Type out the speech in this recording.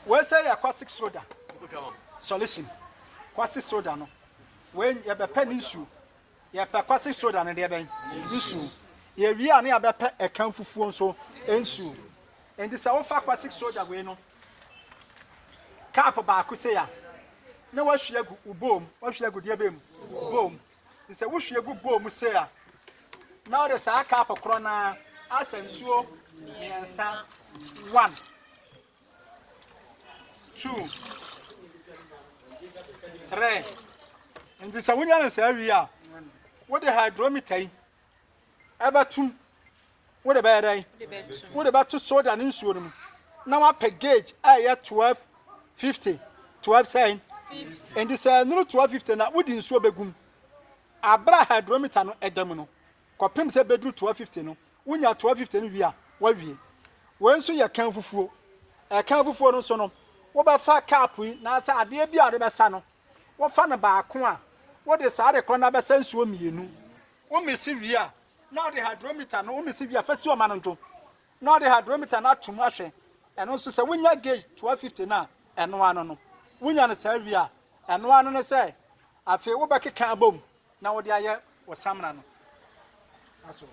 we say a caustic soda solution caustic soda no when you be pen issue you be caustic soda na dey ben issue ye wi ane abepe e kan fufuo nso ensu and say wo fa caustic soda we no cap ba ko say ya na wa hwe agu ubom wa hwe agu de bem ubom say wo hwe agu bom say ya na o say cap kro na asansuo miensa 1 2 3 and this awunya na say wi a wo de hydrometer yi abatum wo de ba dai wo de ba to soda ni nsuo no na wa pe gauge a 1250 12 saying and this no 1250 na wo di nsuo begum abra hydrometer no edam no kopem se bedru 1250 no wunya 1250 no wi a wa wie wo nso ye kan fufuo e kan fufuo no so no wo ba fa cap yi na sa ade bi a de be sa no wo fa na ba ko a wo de sa de kro na be sa nsuo mienu wo mesi wi a na de hydrometer no wo mesi wi a fa si o ma no nto na de hydrometer na atum ahwe eno nso se wunya gauge 1250 na eno ano no wunya no sa wi a eno ano no se afi wo ba keka bom na wo de aye wo samna no aso